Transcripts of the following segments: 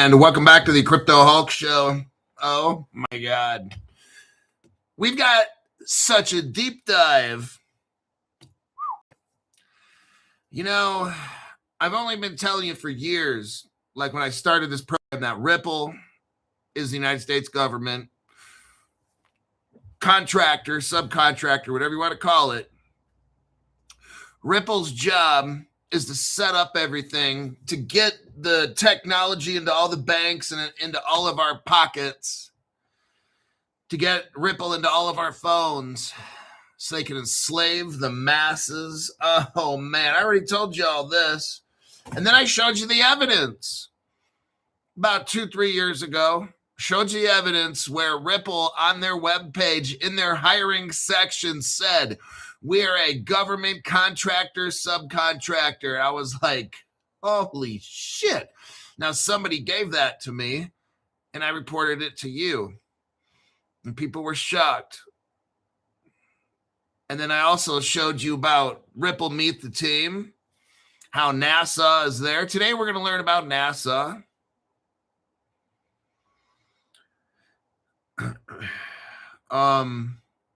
And welcome back to the Crypto Hulk Show. Oh my God. We've got such a deep dive. You know, I've only been telling you for years, like when I started this program, that Ripple is the United States government, contractor, subcontractor, whatever you want to call it. Ripple's job is to set up everything, to get the technology into all the banks and into all of our pockets, to get Ripple into all of our phones so they can enslave the masses. Oh, man, I already told you all this. And then I showed you the evidence about 2-3 years ago. Showed you the evidence where Ripple on their webpage in their hiring section said, we are a government contractor, subcontractor. I was like, holy shit. Now somebody gave that to me and I reported it to you. And people were shocked. And then I also showed you about Ripple Meet the Team, how NASA is there. Today we're going to learn about NASA.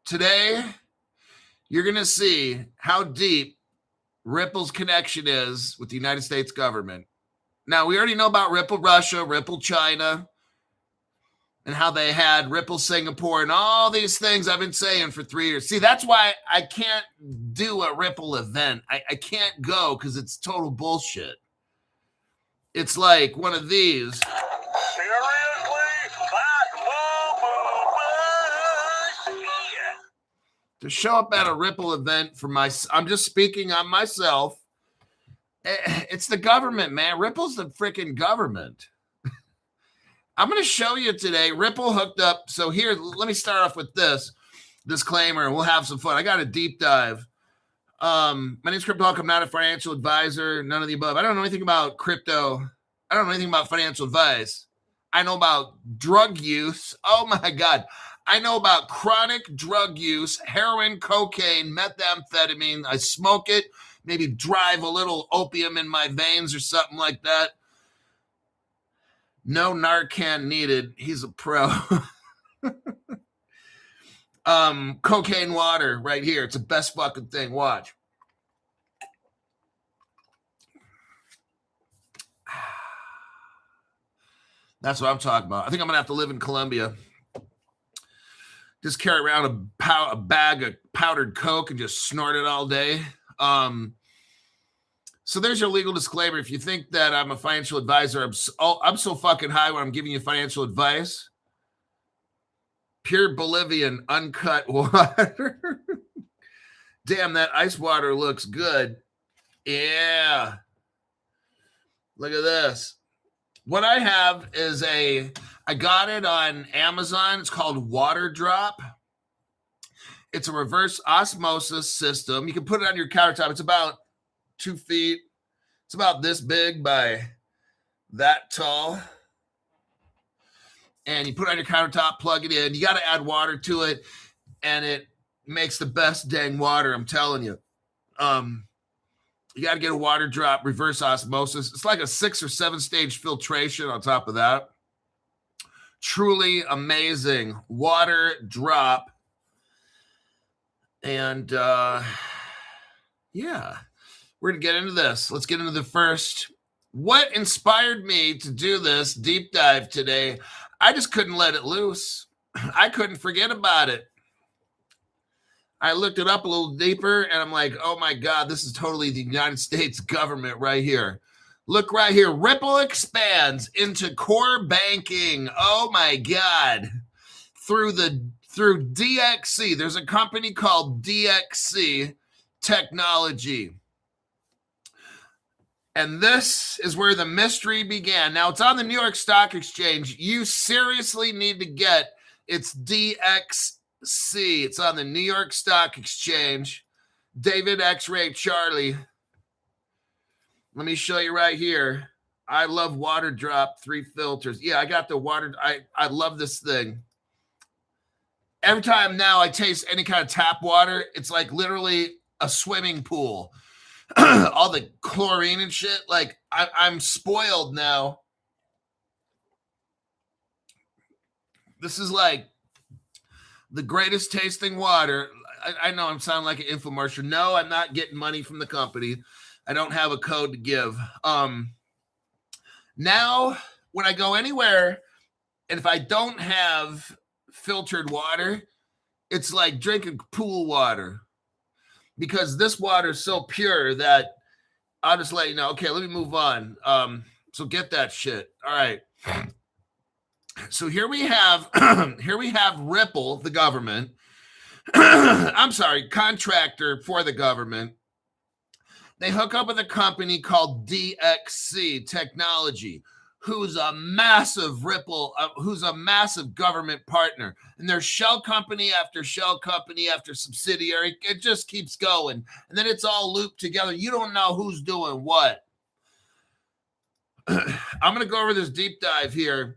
Today, you're going to see how deep Ripple's connection is with the United States government. Now, we already know about Ripple Russia, Ripple China, and how they had Ripple Singapore and all these things I've been saying for 3 years. See, that's why I can't do a Ripple event. I can't go because it's total bullshit. It's like one of these. To show up at a Ripple event for I'm just speaking on myself. It's the government, man. Ripple's the freaking government. I'm going to show you today. Ripple hooked up. So here, let me start off with this disclaimer, and we'll have some fun. I got a deep dive. My name's Crypto Hulk. I'm not a financial advisor. None of the above. I don't know anything about crypto. I don't know anything about financial advice. I know about drug use. Oh my God. I know about chronic drug use, heroin, cocaine, methamphetamine. I smoke it, maybe drive a little opium in my veins or something like that. No Narcan needed. He's a pro. Cocaine water right here. It's the best fucking thing. Watch. That's what I'm talking about. I think I'm going to have to live in Colombia. Just carry around a bag of powdered coke and just snort it all day. So there's your legal disclaimer. If you think that I'm a financial advisor, I'm so fucking high when I'm giving you financial advice. Pure Bolivian uncut water. Damn, that ice water looks good. Yeah. Look at this. What I have is I got it on Amazon. It's called Water Drop. It's a reverse osmosis system. You can put it on your countertop. It's about 2 feet. It's about this big by that tall. And you put it on your countertop, plug it in. You got to add water to it, and it makes the best dang water, I'm telling you. You got to get a Water Drop reverse osmosis. It's like a 6 or 7 stage filtration on top of that. Truly amazing Water Drop. And yeah, we're going to get into this. Let's get into the first. What inspired me to do this deep dive today? I just couldn't let it loose. I couldn't forget about it. I looked it up a little deeper and I'm like, oh my God, this is totally the United States government right here. Look right here. Ripple expands into core banking. Oh my God. Through DXC. There's a company called DXC Technology. And this is where the mystery began. Now it's on the New York Stock Exchange. You seriously need to get its DXC. It's on the New York Stock Exchange. David X-Ray Charlie. Let me show you right here. I love Water Drop 3 filters. Yeah, I got the water. I love this thing. Every time now I taste any kind of tap water, it's like literally a swimming pool. All the chlorine and shit. Like I'm spoiled now. This is like the greatest tasting water. I know I'm sounding like an infomercial. No, I'm not getting money from the company. I don't have a code to give. Now, when I go anywhere, and if I don't have filtered water, it's like drinking pool water, because this water is so pure that I'll just let you know. Okay, let me move on. So get that shit. All right. So here we have Ripple, the government. I'm sorry, contractor for the government. They hook up with a company called DXC Technology, who's a massive who's a massive government partner. And there's shell company after subsidiary. It just keeps going. And then it's all looped together. You don't know who's doing what. I'm going to go over this deep dive here.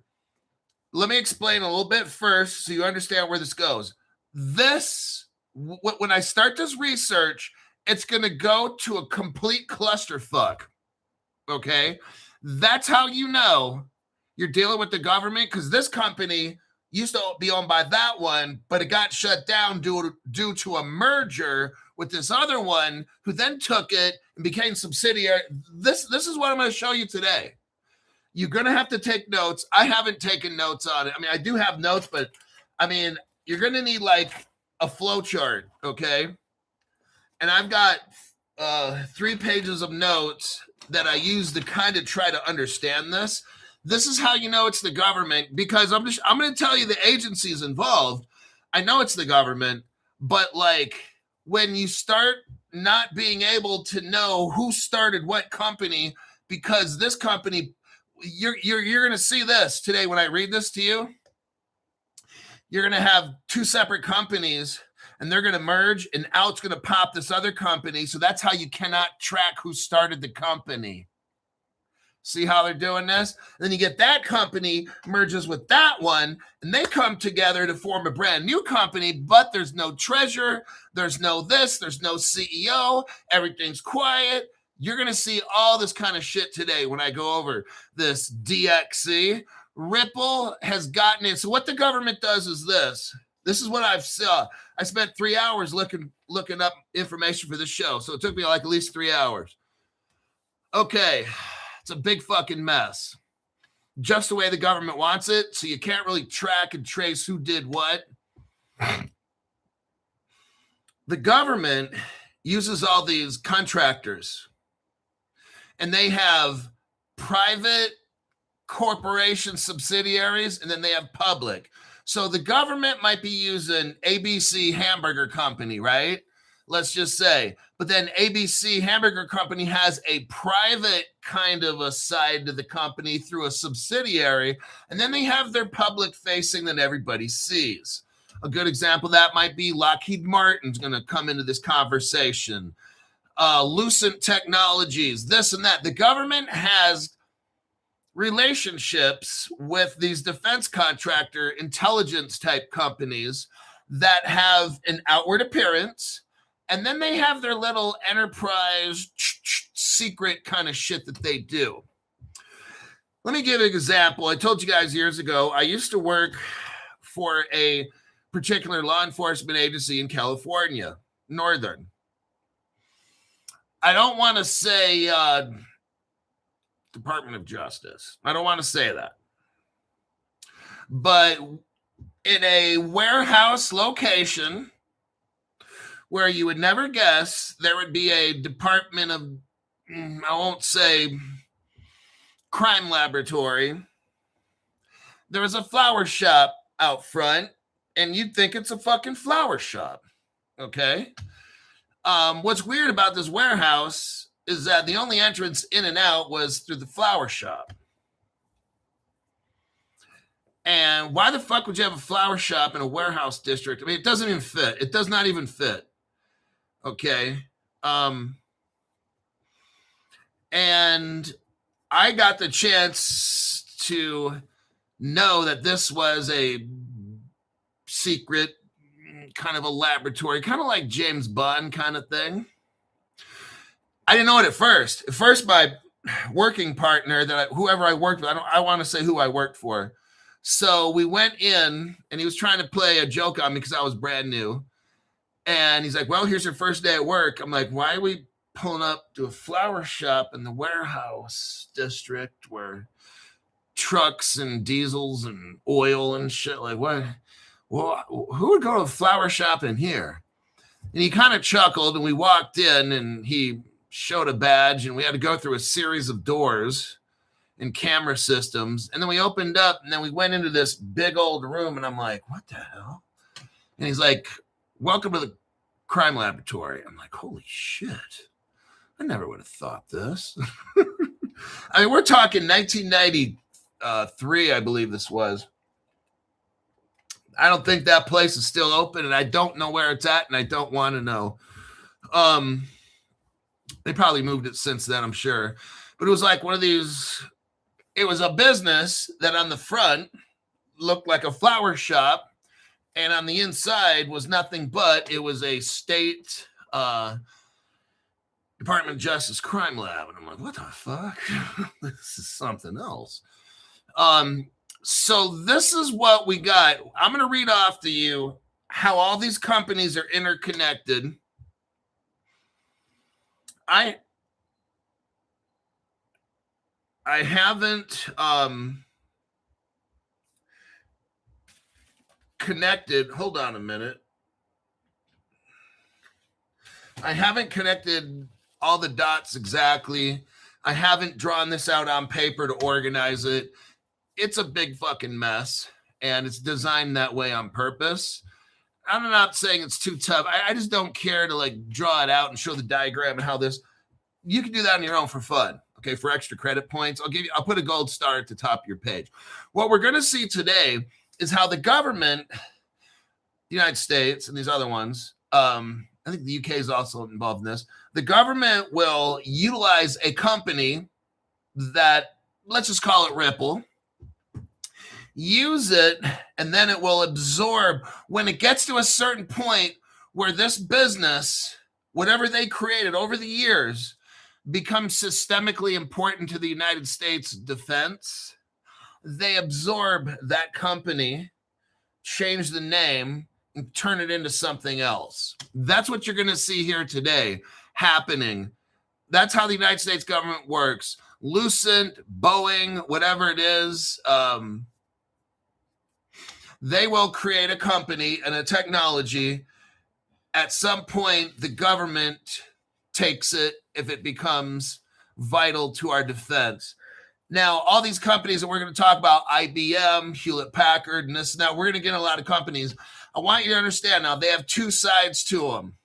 Let me explain a little bit first so you understand where this goes. When I start this research, it's going to go to a complete clusterfuck. Okay? That's how you know you're dealing with the government, because this company used to be owned by that one, but it got shut down due to a merger with this other one, who then took it and became subsidiary. This is what I'm going to show you today. You're going to have to take notes. I haven't taken notes on it. I mean, I do have notes, but I mean, you're going to need like a flow chart, okay? And I've got 3 pages of notes that I use to kind of try to understand this. This is how you know it's the government, because I'm going to tell you the agencies involved. I know it's the government, but like when you start not being able to know who started what company, because this company, you're going to see this today when I read this to you. You're going to have 2 separate companies, and they're going to merge, and out's going to pop this other company. So that's how you cannot track who started the company. See how they're doing this? And then you get that company merges with that one, and they come together to form a brand new company, but there's no treasurer, there's no this, there's no CEO, everything's quiet. You're going to see all this kind of shit today when I go over this DXC. Ripple has gotten it. So what the government does is this. This is what I've saw. I spent 3 hours looking up information for this show. So it took me like at least 3 hours. Okay. It's a big fucking mess. Just the way the government wants it. So you can't really track and trace who did what. The government uses all these contractors. And they have private corporation subsidiaries, and then they have public. So the government might be using ABC Hamburger Company, right? Let's just say. But then ABC Hamburger Company has a private kind of a side to the company through a subsidiary. And then they have their public facing that everybody sees. A good example of that might be Lockheed Martin's going to come into this conversation. Lucent Technologies, this and that. The government has relationships with these defense contractor intelligence type companies that have an outward appearance, and then they have their little enterprise secret kind of shit that they do. Let me give an example. I told you guys years ago, I used to work for a particular law enforcement agency in California, Northern. I don't want to say Department of Justice. I don't want to say that. But in a warehouse location where you would never guess there would be a department of, I won't say crime laboratory, there was a flower shop out front, and you'd think it's a fucking flower shop. Okay? What's weird about this warehouse is that the only entrance in and out was through the flower shop. And why the fuck would you have a flower shop in a warehouse district? I mean, it doesn't even fit. It does not even fit. Okay. And I got the chance to know that this was a secret kind of a laboratory, kind of like James Bond kind of thing. I didn't know it at first. My working partner, whoever I worked with, I want to say who I worked for, So we went in, and he was trying to play a joke on me because I was brand new. And he's like, well, here's your first day at work. I'm like, why are we pulling up to a flower shop in the warehouse district where trucks and diesels and oil and shit? Like, what? Well, who would go to a flower shop in here? And he kind of chuckled, and we walked in, and he showed a badge, and we had to go through a series of doors and camera systems. And then we opened up, and then we went into this big old room, and I'm like, what the hell? And he's like, welcome to the crime laboratory. I'm like, holy shit. I never would have thought this. I mean, we're talking 1993, I believe this was. I don't think that place is still open, and I don't know where it's at, and I don't want to know. They probably moved it since then, I'm sure. But it was like one of these, it was a business that on the front looked like a flower shop, and on the inside was nothing but it was a state Department of Justice crime lab. And I'm like, what the fuck? This is something else. So this is what we got. I'm going to read off to you how all these companies are interconnected. I haven't connected. Hold on a minute. I haven't connected all the dots exactly. I haven't drawn this out on paper to organize it. It's a big fucking mess, and it's designed that way on purpose. I'm not saying it's too tough. I just don't care to like draw it out and show the diagram and how this. You can do that on your own for fun. Okay, for extra credit points, I'll put a gold star at the top of your page. What we're going to see today is how the government, the United States and these other ones, I think the UK is also involved in this. The government will utilize a company that, let's just call it Ripple, use it, and then it will absorb. When it gets to a certain point where this business, whatever they created over the years, becomes systemically important to the United States defense, they absorb that company, change the name, and turn it into something else. That's what you're going to see here today happening. That's how the United States government works. Lucent, Boeing, whatever it is, they will create a company and a technology. At some point, the government takes it if it becomes vital to our defense. Now, all these companies that we're going to talk about, IBM, Hewlett-Packard, and this and that, we're going to get a lot of companies. I want you to understand now, they have two sides to them.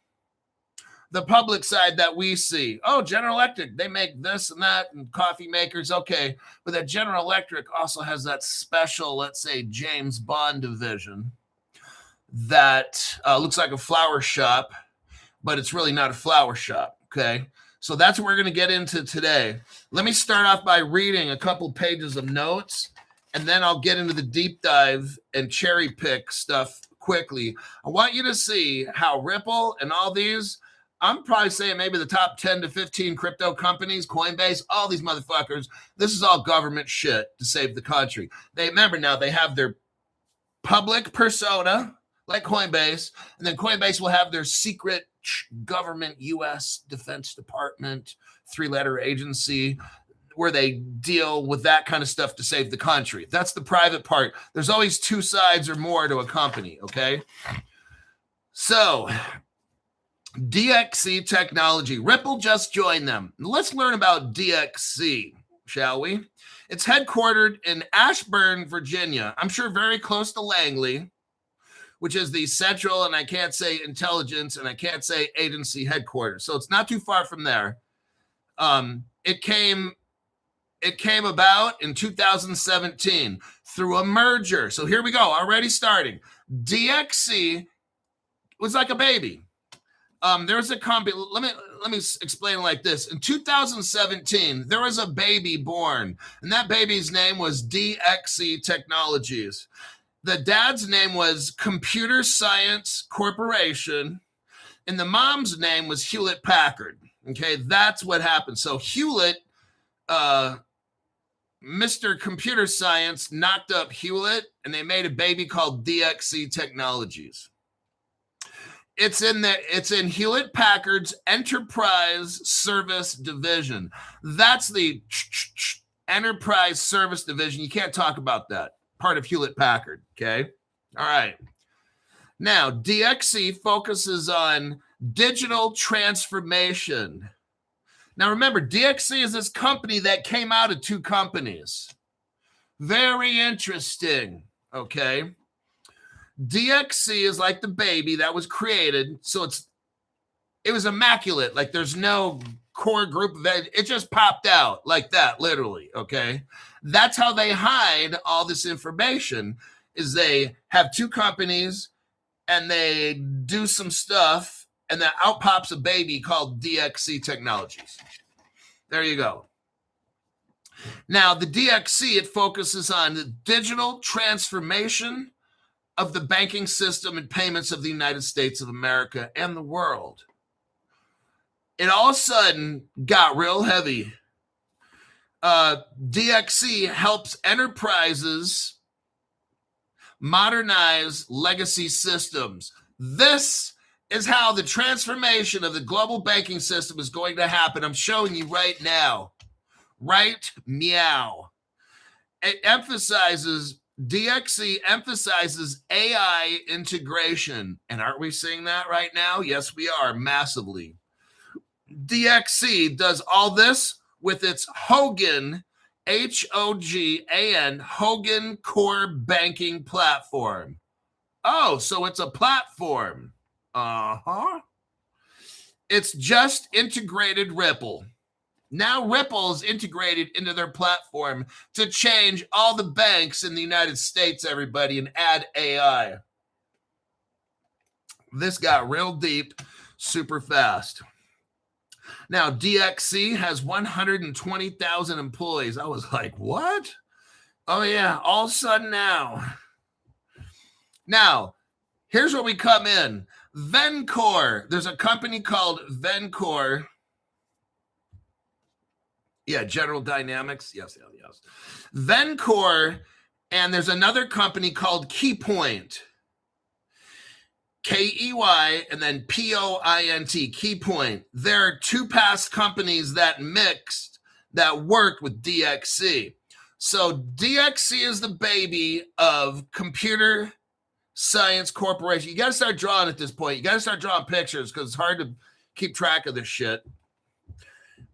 The public side that we see, oh, General Electric, they make this and that, and coffee makers, okay. But that General Electric also has that special, let's say, James Bond division that looks like a flower shop, but it's really not a flower shop, okay? So that's what we're going to get into today. Let me start off by reading a couple pages of notes, and then I'll get into the deep dive and cherry pick stuff quickly. I want you to see how Ripple and all these, I'm probably saying maybe the top 10 to 15 crypto companies, Coinbase, all these motherfuckers, this is all government shit to save the country. They remember now, they have their public persona, like Coinbase, and then Coinbase will have their secret government U.S. Defense Department, 3-letter agency, where they deal with that kind of stuff to save the country. That's the private part. There's always two sides or more to a company, okay? So, DXC Technology. Ripple just joined them. Let's learn about DXC, shall we? It's headquartered in Ashburn, Virginia. I'm sure very close to Langley, which is the central, and I can't say intelligence, and I can't say agency headquarters. So it's not too far from there. It came about in 2017 through a merger. So here we go, already starting. DXC was like a baby. There was a company, let me explain it like this. In 2017, there was a baby born, and that baby's name was DXC Technologies. The dad's name was Computer Science Corporation, and the mom's name was Hewlett-Packard. Okay, that's what happened. So Hewlett Mr. Computer Science knocked up Hewlett, and they made a baby called DXC Technologies. It's in Hewlett Packard's Enterprise Service Division. That's the Enterprise Service Division. You can't talk about that. Part of Hewlett Packard, okay? All right. Now, DXC focuses on digital transformation. Now, remember, DXC is this company that came out of two companies. Very interesting, okay? DXC is like the baby that was created, so it was immaculate. Like there's no core group of it just popped out like that, literally, okay? That's how they hide all this information, is they have two companies and they do some stuff, and then out pops a baby called DXC Technologies. There you go. Now, the DXC, it focuses on the digital transformation of the banking system and payments of the United States of America and the world. It all of a sudden got real heavy. DXC helps enterprises modernize legacy systems. This is how the transformation of the global banking system is going to happen. I'm showing you right now. Right meow. DXC emphasizes AI integration. And aren't we seeing that right now? Yes, we are, massively. DXC does all this with its Hogan, Hogan, Hogan Core Banking Platform. Oh, so it's a platform. It's just integrated Ripple. Now Ripple is integrated into their platform to change all the banks in the United States, everybody, and add AI. This got real deep super fast. Now, DXC has 120,000 employees. I was like, what? Oh, yeah, all of a sudden now. Now, here's where we come in. Vencor. There's a company called Vencor. Yeah, General Dynamics. Yes. Vencor, and there's another company called Keypoint. Key, and then Point, Keypoint. There are two past companies that worked with DXC. So DXC is the baby of Computer Science Corporation. You got to start drawing at this point. You got to start drawing pictures because it's hard to keep track of this shit.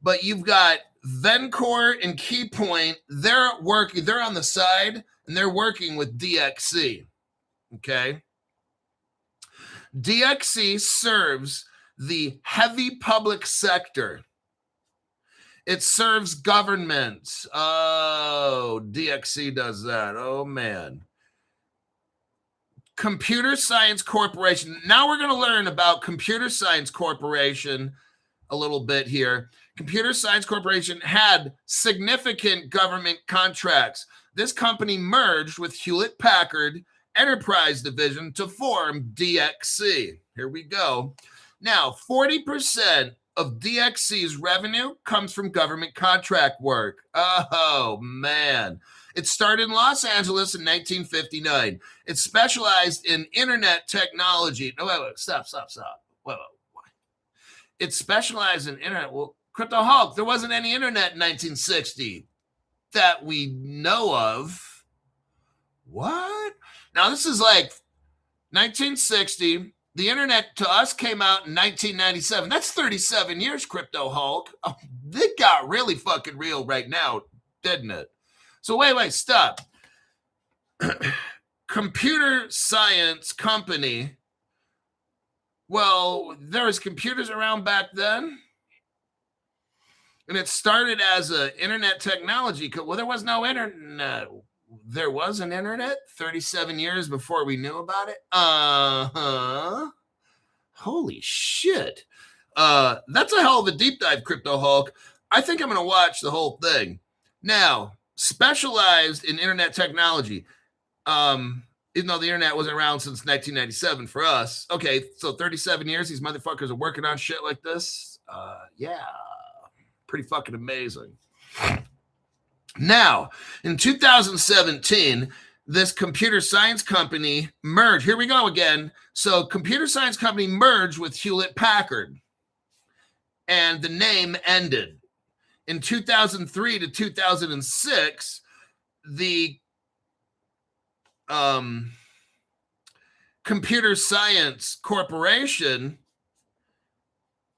But you've got Vencor and Keypoint. They're on the side, and they're working with DXC. Okay? DXC serves the heavy public sector. It serves governments. Oh, DXC does that. Oh, man. Computer Science Corporation. Now we're going to learn about Computer Science Corporation a little bit here. Computer Science Corporation had significant government contracts. This company merged with Hewlett Packard Enterprise Division to form DXC. Here we go. Now, 40% of DXC's revenue comes from government contract work. Oh, man. It started in Los Angeles in 1959. It specialized in internet technology. No, wait, stop. Wait. It specialized in internet. Well, Crypto Hulk, there wasn't any internet in 1960 that we know of. What? Now, this is like 1960. The internet to us came out in 1997. That's 37 years, Crypto Hulk. Oh, it got really fucking real right now, didn't it? So wait, stop. Computer Science Company. Well, there was computers around back then. And it started as an internet technology. Well, there was no internet. There was an internet 37 years before we knew about it. Holy shit. That's a hell of a deep dive, Crypto Hulk. I think I'm going to watch the whole thing. Now, specialized in internet technology. Even though the internet wasn't around since 1997 for us. Okay, so 37 years, these motherfuckers are working on shit like this. Yeah. Pretty fucking amazing. Now, in 2017, this computer science company merged. Here we go again. So, computer science company merged with Hewlett Packard, and the name ended. In 2003 to 2006, the Computer Science Corporation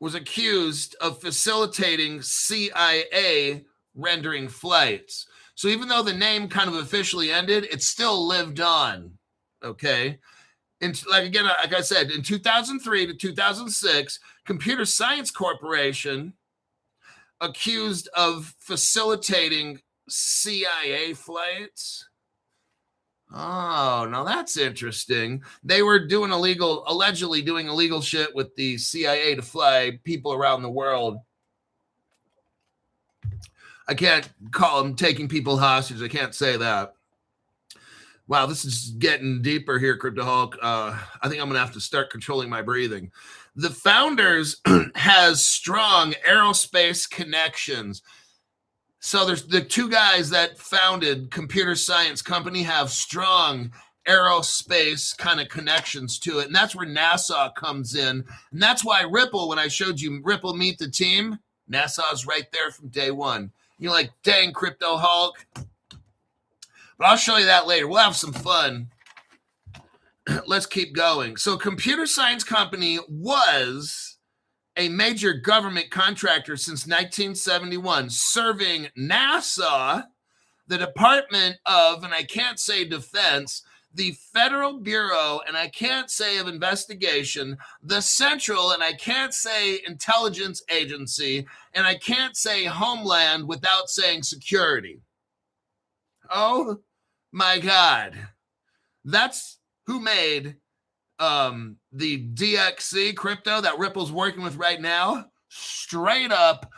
was accused of facilitating CIA rendering flights. So even though the name kind of officially ended, it still lived on. Okay. And like I said, in 2003 to 2006, Computer Science Corporation accused of facilitating CIA flights. Oh, now that's interesting. They were allegedly doing illegal shit with the CIA to fly people around the world. I can't call them taking people hostage. I can't say that. Wow, this is getting deeper here, Crypto Hulk. I think I'm going to have to start controlling my breathing. The founders has strong aerospace connections. So there's the two guys that founded Computer Science Company have strong aerospace kind of connections to it. And that's where NASA comes in. And that's why Ripple, when I showed you Ripple Meet the Team, NASA's right there from day one. You're like, dang, Crypto Hulk. But I'll show you that later. We'll have some fun. Let's keep going. So Computer Science Company was a major government contractor since 1971, serving NASA, the Department of, and I can't say Defense, the Federal Bureau, and I can't say of Investigation, the Central, and I can't say Intelligence Agency, and I can't say Homeland without saying Security. Oh my God. That's who made the DXC crypto that Ripple's working with right now. Straight up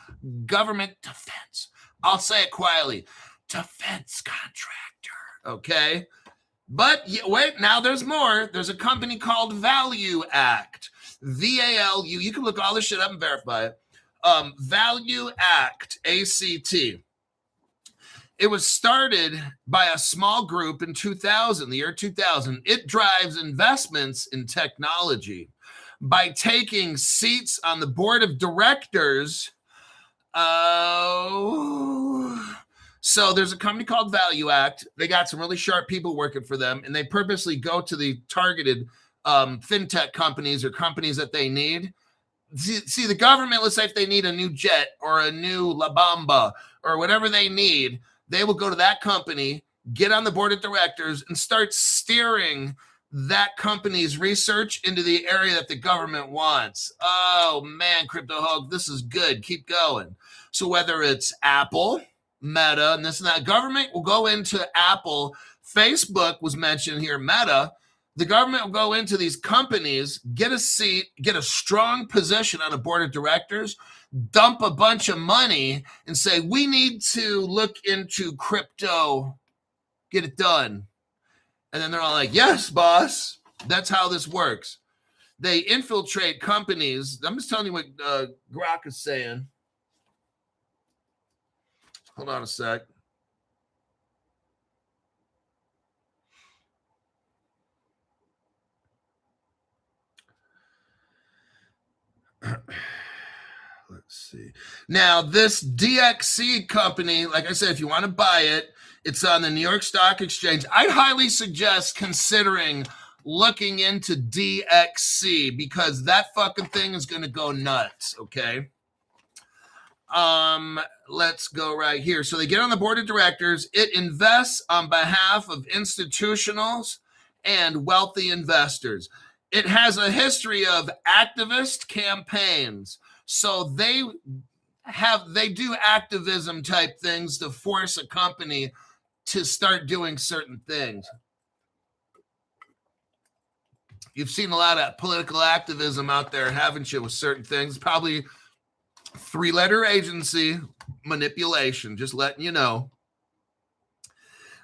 government defense. I'll say it quietly. Defense contractor. Okay. But wait, now there's more. There's a company called Value Act. VALU. You can look all this shit up and verify it. Value Act, ACT. It was started by a small group in 2000, the year 2000. It drives investments in technology by taking seats on the board of directors. So there's a company called Value Act. They got some really sharp people working for them, and they purposely go to the targeted fintech companies or companies that they need. See, the government, let's say if they need a new jet or a new La Bamba or whatever they need, they will go to that company, get on the board of directors, and start steering that company's research into the area that the government wants. Oh, man, Crypto Hulk, this is good. Keep going. So whether it's Apple, Meta, and this and that, government will go into Apple. Facebook was mentioned here, Meta. The government will go into these companies, get a seat, get a strong position on a board of directors, dump a bunch of money and say, we need to look into crypto, get it done. And then they're all like, yes, boss. That's how this works. They infiltrate companies. I'm just telling you what Grok is saying. Hold on a sec. Let's see. Now, this DXC company, like I said, if you want to buy it, it's on the New York Stock Exchange. I'd highly suggest considering looking into DXC because that fucking thing is going to go nuts, okay? Let's go right here. So they get on the board of directors. It invests on behalf of institutionals and wealthy investors. It has a history of activist campaigns. So they do activism type things to force a company to start doing certain things. You've seen a lot of political activism out there, haven't you, with certain things? Probably three-letter agency manipulation, just letting you know.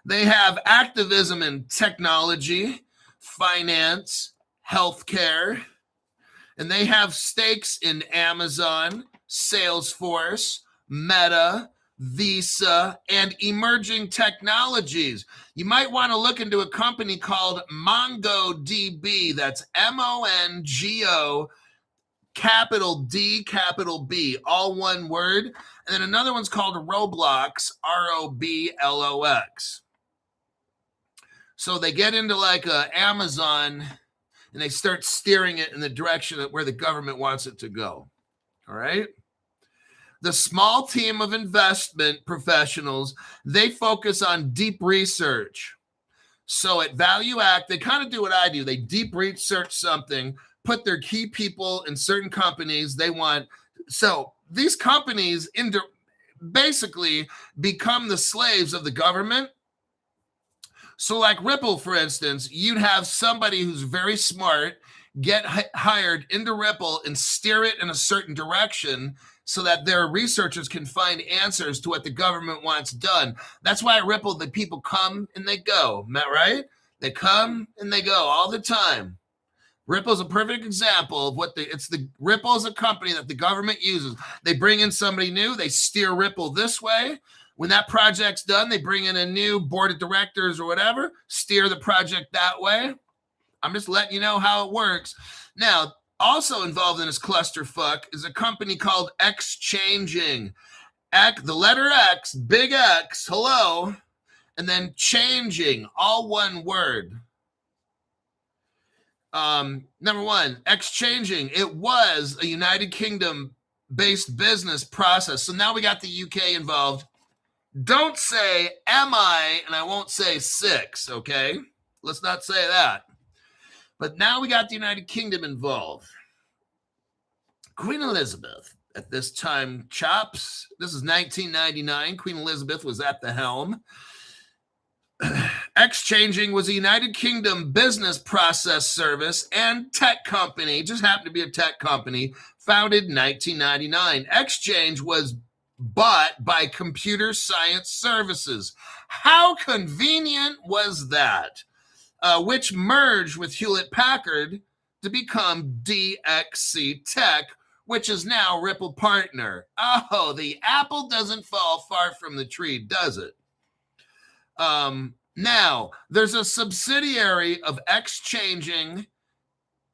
They have activism in technology, finance, healthcare, and they have stakes in Amazon, Salesforce, Meta, Visa, and emerging technologies. You might want to look into a company called MongoDB. That's MONGO, capital D, capital B, all one word. And then another one's called Roblox, ROBLOX. So they get into like Amazon and they start steering it in the direction of where the government wants it to go. All right. The small team of investment professionals, they focus on deep research. So at Value Act, they kind of do what I do. They deep research something, put their key people in certain companies they want. So these companies basically become the slaves of the government. So like Ripple, for instance, you'd have somebody who's very smart get hired into Ripple and steer it in a certain direction so that their researchers can find answers to what the government wants done. That's why at Ripple, the people come and they go, right? They come and they go all the time. Ripple's a perfect example of what Ripple is a company that the government uses. They bring in somebody new, they steer Ripple this way. When that project's done, they bring in a new board of directors or whatever, steer the project that way. I'm just letting you know how it works. Now, also involved in this clusterfuck is a company called Exchanging. The letter X, big X, hello, and then changing, all one word. Number one, Exchanging. It was a United Kingdom-based business process. So now we got the UK involved. Don't say, am I, and I won't say 6, okay? Let's not say that. But now we got the United Kingdom involved. Queen Elizabeth at this time, chops. This is 1999. Queen Elizabeth was at the helm. Exchanging was a United Kingdom business process service and tech company. Just happened to be a tech company founded in 1999. Exchange was bought by Computer Science Services. How convenient was that? Which merged with Hewlett-Packard to become DXC Tech, which is now Ripple Partner. Oh, the apple doesn't fall far from the tree, does it? Now, there's a subsidiary of Exchanging.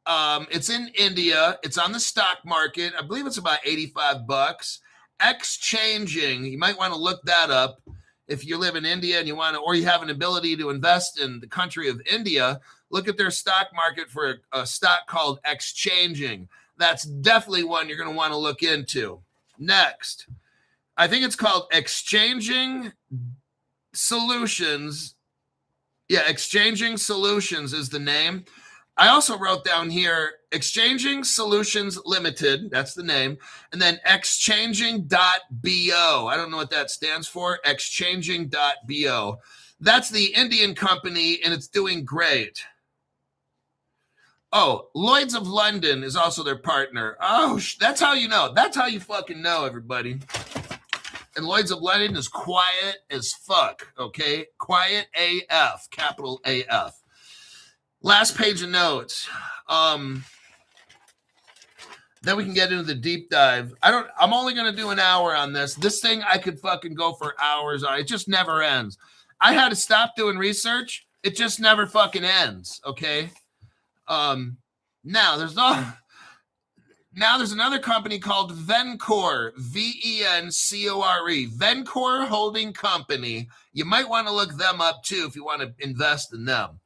It's in India. It's on the stock market. I believe it's about $85. Exchanging, you might want to look that up. If you live in India and you want to, or you have an ability to invest in the country of India, look at their stock market for a stock called Exchanging. That's definitely one you're going to want to look into. Next, I think it's called Exchanging Solutions. Yeah, Exchanging Solutions is the name. I also wrote down here Exchanging Solutions Limited. That's the name. And then exchanging.bo. I don't know what that stands for. Exchanging.bo. That's the Indian company, and it's doing great. Oh, Lloyd's of London is also their partner. Oh, that's how you know. That's how you fucking know, everybody. And Lloyd's of London is quiet as fuck, okay? Quiet AF, capital AF. Last page of notes. Then we can get into the deep dive. I'm only going to do an hour on this. This thing I could fucking go for hours on. It just never ends. I had to stop doing research. It just never fucking ends, okay? Now there's another company called Vencore, Vencore, Vencore Holding Company. You might want to look them up too if you want to invest in them.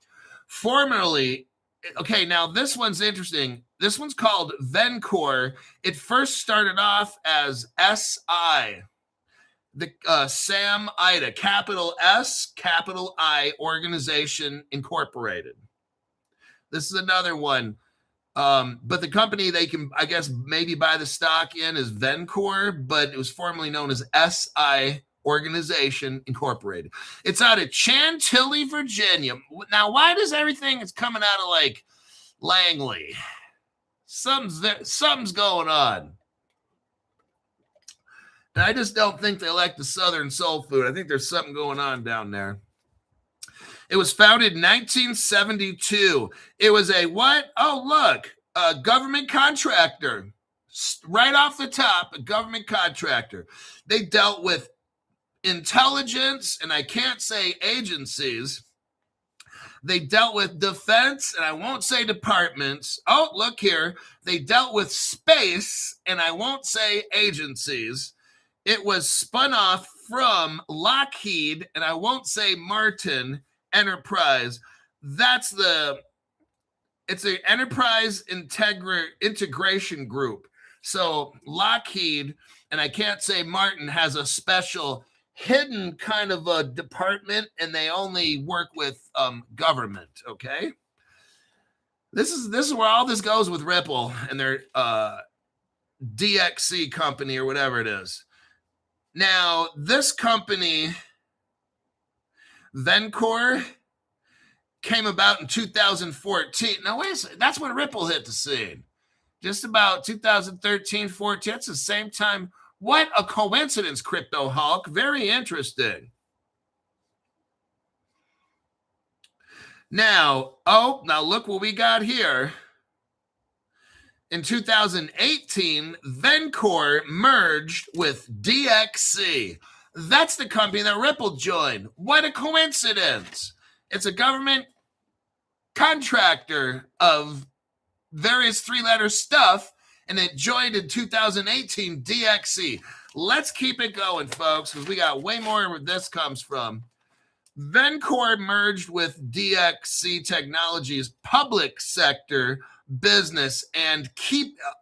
Formerly, okay, now this one's interesting. This one's called Vencore. It first started off as SI, the Sam Ida, capital S, capital I, Organization Incorporated. This is another one. But the company they can, I guess, maybe buy the stock in is Vencore, but it was formerly known as SI Organization Incorporated. It's out of Chantilly, Virginia. Now, why does everything is coming out of like Langley? Something's going on. And I just don't think they like the Southern soul food. I think there's something going on down there. It was founded in 1972. It was a what? Oh, look, a government contractor. Right off the top, a government contractor. They dealt with intelligence, and I can't say agencies. They dealt with defense, and I won't say departments. Oh, look here. They dealt with space, and I won't say agencies. It was spun off from Lockheed, and I won't say Martin Enterprise. It's an enterprise integration group. So Lockheed, and I can't say Martin, has a special hidden kind of a department, and they only work with government. Okay, this is where all this goes with Ripple and their DXC company or whatever it is. Now, this company, Vencor, came about in 2014. Now, wait a second. That's when Ripple hit the scene. Just about 2013, 14. That's the same time. What a coincidence, Crypto Hulk. Very interesting. Now look what we got here. In 2018, Vencor merged with DXC. That's the company that Ripple joined. What a coincidence. It's a government contractor of various three-letter stuff, and it joined in 2018, DXC. Let's keep it going, folks, because we got way more where this comes from. Vencor merged with DXC Technologies public sector business, and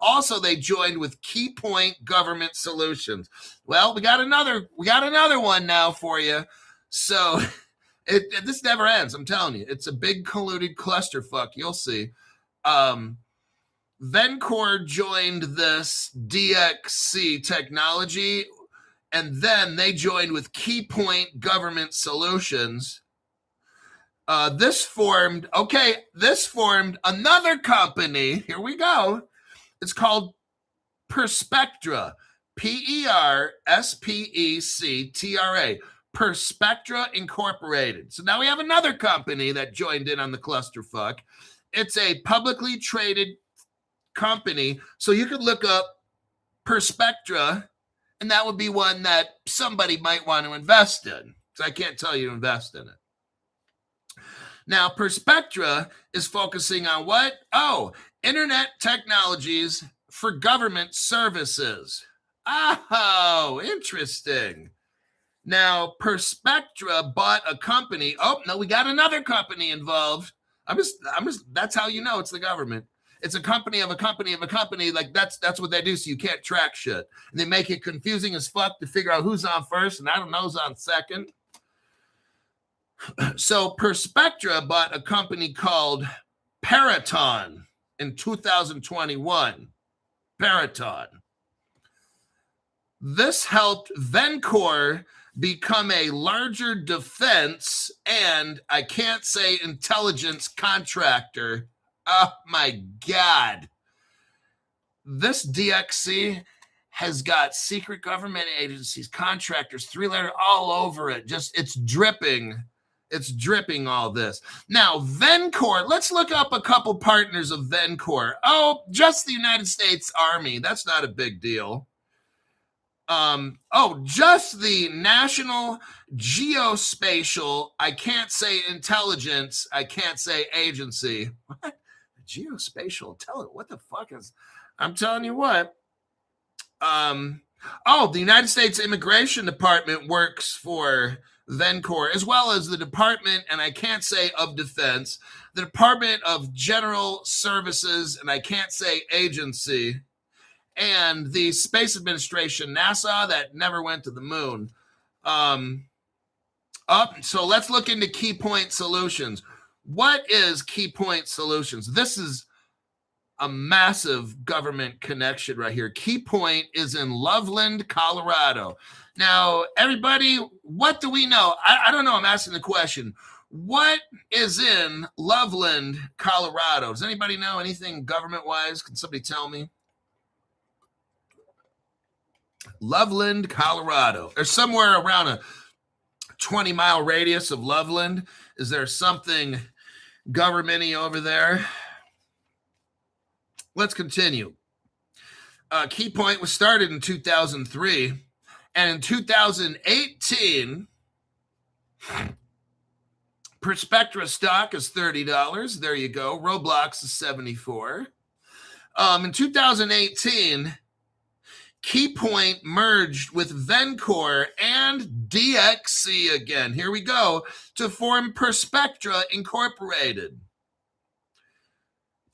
also they joined with Keypoint Government Solutions. Well, we got another one now for you. So this never ends. I'm telling you, it's a big colluded clusterfuck. You'll see. Vencor joined this DXC technology, and then they joined with Keypoint Government Solutions. This formed another company. Here we go. It's called Perspectra, Perspectra, Perspectra Incorporated. So now we have another company that joined in on the clusterfuck. It's a publicly traded company. So you could look up Perspectra, and that would be one that somebody might want to invest in. So I can't tell you to invest in it. Now, Perspectra is focusing on what? Oh, internet technologies for government services. Oh, interesting. Now, Perspectra bought a company. Oh, no, we got another company involved. That's how you know it's the government. It's a company of a company of a company. Like that's what they do, so you can't track shit. And they make it confusing as fuck to figure out who's on first and I don't know who's on second. So Perspectra bought a company called Peraton in 2021. Peraton. This helped Vencor become a larger defense and I can't say intelligence contractor. Oh my God. This DXC has got secret government agencies, contractors, three-letter all over it. Just it's dripping. It's dripping all this. Now, Vencor, let's look up a couple partners of Vencor. Oh, just the United States Army. That's not a big deal. Just the National Geospatial, I can't say intelligence, I can't say agency. What? Geospatial intelligence? What the fuck is, I'm telling you what. The United States Immigration Department works for Vencor, as well as the Department, and I can't say of Defense, the Department of General Services, and I can't say agency, and the Space Administration, NASA, that never went to the moon. So let's look into Keypoint Solutions. What is Keypoint Solutions? This is a massive government connection right here. Keypoint is in Loveland, Colorado. Now, everybody, what do we know? I don't know. I'm asking the question. What is in Loveland, Colorado? Does anybody know anything government-wise? Can somebody tell me? Loveland, Colorado. There's somewhere around a 20-mile radius of Loveland. Is there something government-y over there? Let's continue. Keypoint was started in 2003, And in 2018, Perspectra stock is $30. There you go. Roblox is $74. In 2018, Keypoint merged with Vencor and DXC again. Here we go, to form Perspectra Incorporated.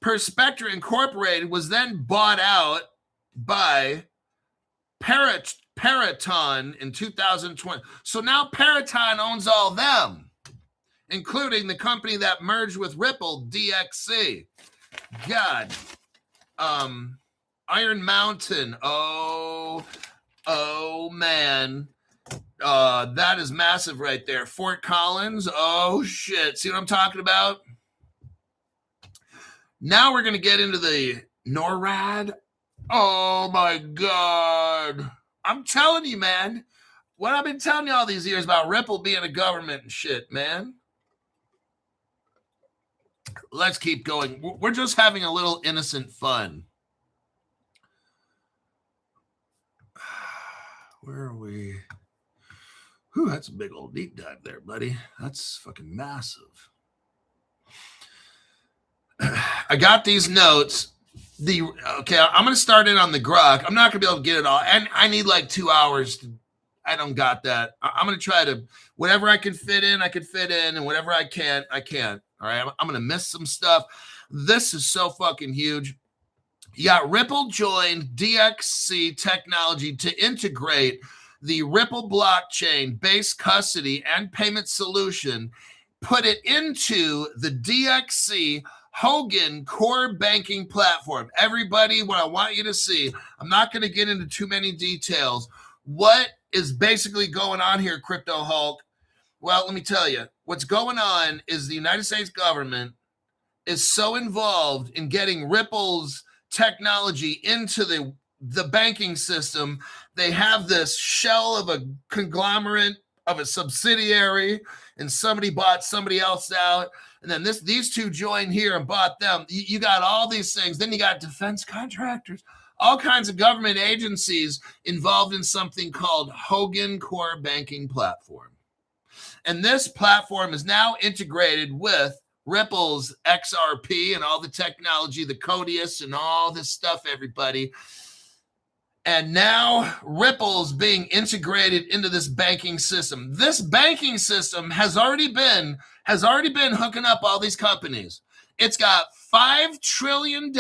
Perspectra Incorporated was then bought out by Peraton in 2020. So now Peraton owns all them, including the company that merged with Ripple, DXC. God. Iron Mountain. Oh man. That is massive right there. Fort Collins. Oh shit. See what I'm talking about? Now we're going to get into the NORAD. Oh my God. I'm telling you, man. What I've been telling you all these years about Ripple being a government and shit, man. Let's keep going. We're just having a little innocent fun. Where are we? Whew, that's a big old deep dive there, buddy. That's fucking massive. I got these notes. Okay, I'm going to start in on the Grok. I'm not going to be able to get it all. And I need like 2 hours. I don't got that. I'm going to try to, whatever I can fit in, I can fit in. And whatever I can't, I can't. All right, I'm going to miss some stuff. This is so fucking huge. Yeah, Ripple joined DXC technology to integrate the Ripple blockchain base custody and payment solution, put it into the DXC Hogan core banking platform. Everybody, what I want you to see, I'm not going to get into too many details. What is basically going on here, Crypto Hulk? Well, let me tell you, what's going on is the United States government is so involved in getting Ripple's technology into the banking system. They have this shell of a conglomerate of a subsidiary, and somebody bought somebody else out, and then these two joined here and bought them. You got all these things. Then you got defense contractors, all kinds of government agencies involved in something called Hogan Core Banking Platform. And this platform is now integrated with Ripple's XRP and all the technology, the Codius and all this stuff, everybody. And now Ripple's being integrated into this banking system. This banking system has already been hooking up all these companies. It's got $5 trillion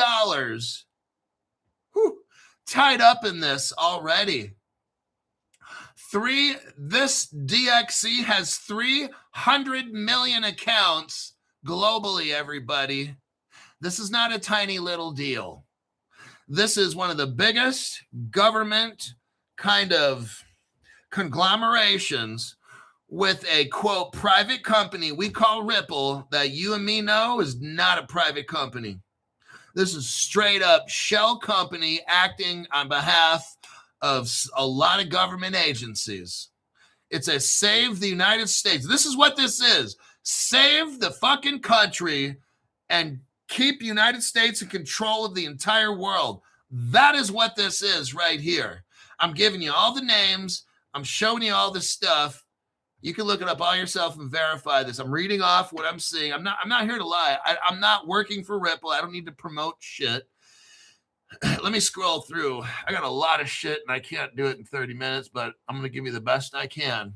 tied up in this already. This DXC has 300 million accounts globally, everybody. This is not a tiny little deal. This is one of the biggest government kind of conglomerations with a, quote, private company we call Ripple that you and me know is not a private company. This is straight up shell company acting on behalf of a lot of government agencies. It's a save the United States. This is what this is. Save the fucking country and keep the United States in control of the entire world. That is what this is right here. I'm giving you all the names. I'm showing you all this stuff. You can look it up all yourself and verify this. I'm reading off what I'm seeing. I'm not here to lie. I'm not working for Ripple. I don't need to promote shit. Let me scroll through. I got a lot of shit and I can't do it in 30 minutes, but I'm going to give you the best I can.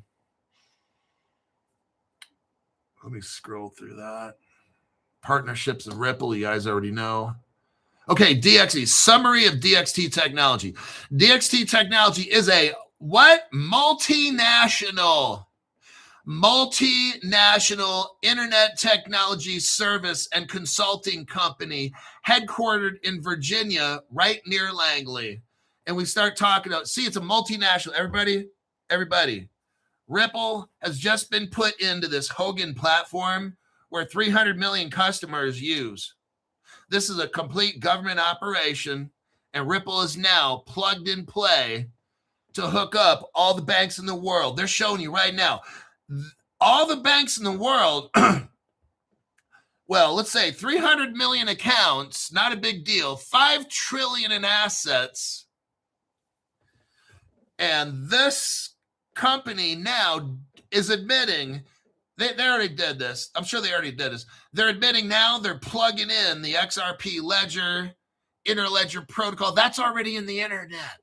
Let me scroll through that. Partnerships of Ripple, you guys already know. Okay, DXT. Summary of DXT technology. DXT technology is a what? Multinational internet technology service and consulting company headquartered in Virginia, right near Langley. And we start talking about, see, it's a multinational. Everybody. Ripple has just been put into this Hogan platform where 300 million customers use. This is a complete government operation, and Ripple is now plugged in play to hook up all the banks in the world. They're showing you right now. All the banks in the world, well, let's say 300 million accounts, not a big deal, 5 trillion in assets. And this company now is admitting, they already did this. I'm sure they already did this. They're admitting now they're plugging in the XRP ledger, interledger protocol. That's already in the internet.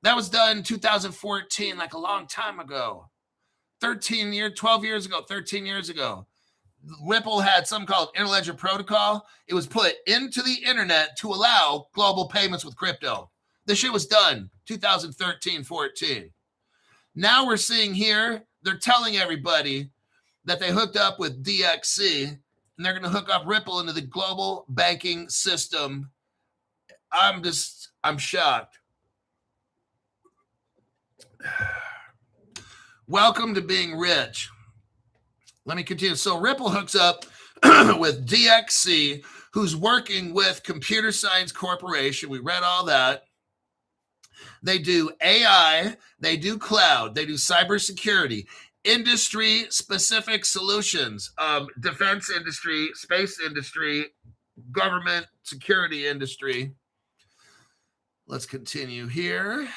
That was done in 2014, like a long time ago. 12 years ago, 13 years ago. Ripple had something called interledger protocol. It was put into the internet to allow global payments with crypto. This shit was done 2013, 14. Now we're seeing here, they're telling everybody that they hooked up with DXC and they're going to hook up Ripple into the global banking system. I'm shocked. Welcome to being rich. Let me continue. So Ripple hooks up with DXC, who's working with Computer Science Corporation. We read all that. They do AI, they do cloud, they do cybersecurity, industry-specific solutions, defense industry, space industry, government security industry. Let's continue here.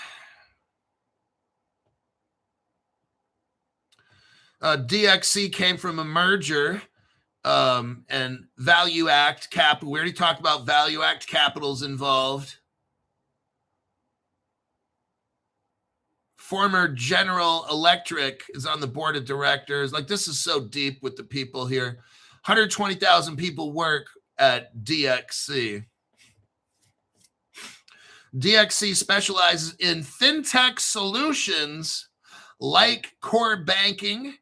DXC came from a merger and Value Act Capital. We already talked about Value Act Capital's involved. Former General Electric is on the board of directors. Like, this is so deep with the people here. 120,000 people work at DXC. DXC specializes in fintech solutions like core banking,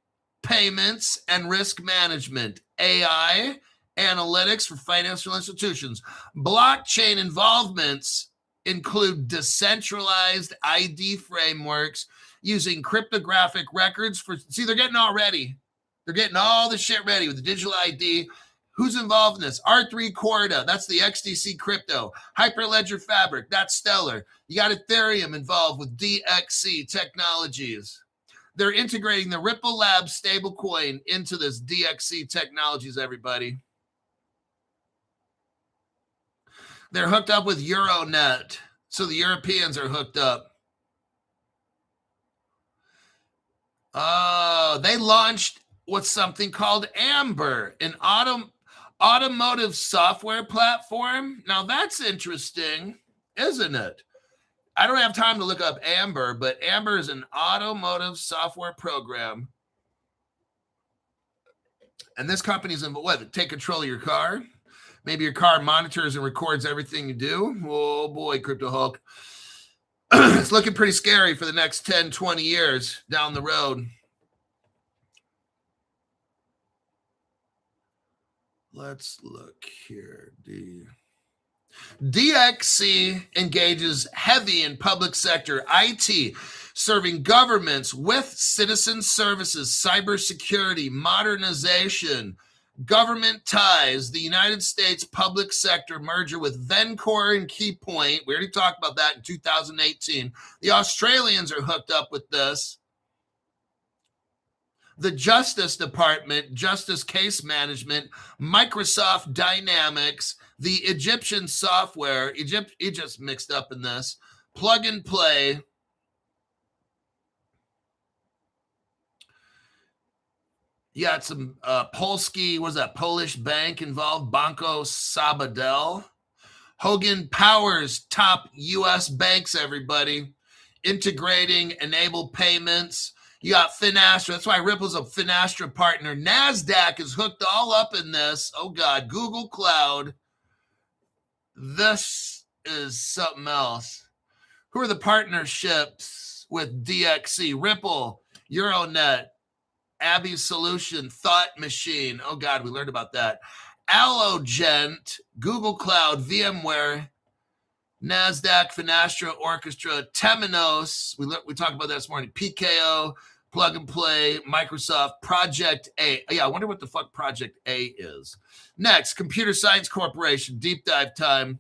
payments, and risk management, AI, analytics for financial institutions. Blockchain involvements include decentralized ID frameworks using cryptographic records for, see, they're getting all ready. They're getting all the shit ready with the digital ID. Who's involved in this? R3 Corda, that's the XDC crypto. Hyperledger Fabric, that's Stellar. You got Ethereum involved with DXC Technologies. They're integrating the Ripple Labs stablecoin into this DXC Technologies, everybody. They're hooked up with Euronet, so the Europeans are hooked up. They launched what's something called Amber, an automotive software platform. Now that's interesting, isn't it? I don't have time to look up Amber, but Amber is an automotive software program. And this company's in what? Take control of your car? Maybe your car monitors and records everything you do. Oh boy, Crypto Hulk. It's looking pretty scary for the next 10, 20 years down the road. Let's look here. DXC engages heavy in public sector IT, serving governments with citizen services, cybersecurity, modernization, government ties. The United States public sector merger with Vencor and Keypoint. We already talked about that in 2018. The Australians are hooked up with this. The Justice Department, Justice Case Management, Microsoft Dynamics, the Egyptian software, Egypt's mixed up in this, Plug and Play. You got some Polski, what is that, Polish bank involved, Banco Sabadell. Hogan Powers, top U.S. banks, everybody. Integrating, enable payments. You got Finastra. That's why Ripple's a Finastra partner. NASDAQ is hooked all up in this. Oh, God. Google Cloud. This is something else. Who are the partnerships with DXC? Ripple, Euronet, Abby Solution, Thought Machine. Oh, God, we learned about that. Allogent, Google Cloud, VMware, NASDAQ, Finastra, Orchestra, Temenos. We talked about that this morning. PKO, Plug and Play, Microsoft, Project A. Yeah, I wonder what the fuck Project A is. Next, Computer Science Corporation, deep dive time.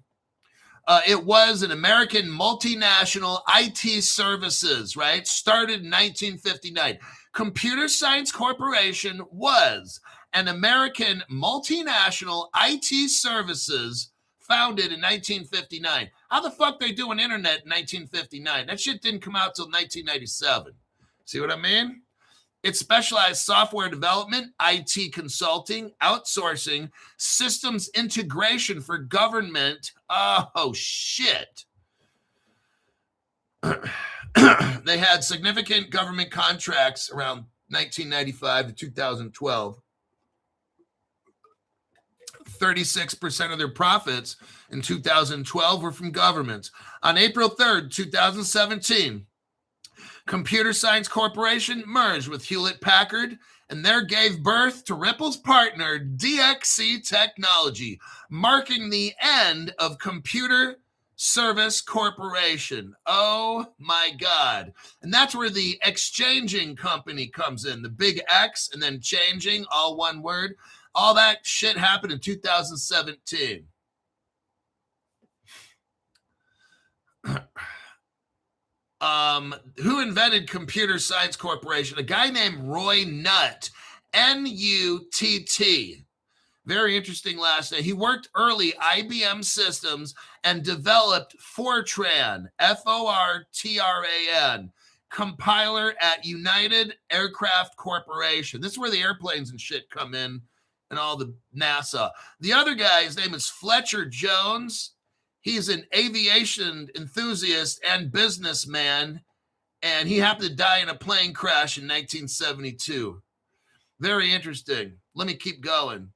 It was an American multinational IT services, right? Started in 1959. Computer Science Corporation was an American multinational IT services founded in 1959. How the fuck they doing internet in 1959? That shit didn't come out till 1997. See what I mean? It's specialized software development, IT consulting, outsourcing, systems integration for government. Oh, shit. They had significant government contracts around 1995 to 2012. 36% of their profits in 2012 were from governments. On April 3rd, 2017, Computer Science Corporation merged with Hewlett-Packard and there gave birth to Ripple's partner, DXC Technology, marking the end of Computer Service Corporation. Oh my God. And that's where the exchanging company comes in, the big X and then changing, all one word. All that shit happened in 2017. Who invented Computer Science Corporation? A guy named Roy Nutt, N-U-T-T. Very interesting last name. He worked early IBM systems and developed Fortran, Fortran, compiler at United Aircraft Corporation. This is where the airplanes and shit come in and all the NASA. The other guy, his name is Fletcher Jones. He's an aviation enthusiast and businessman, and he happened to die in a plane crash in 1972. Very interesting. Let me keep going.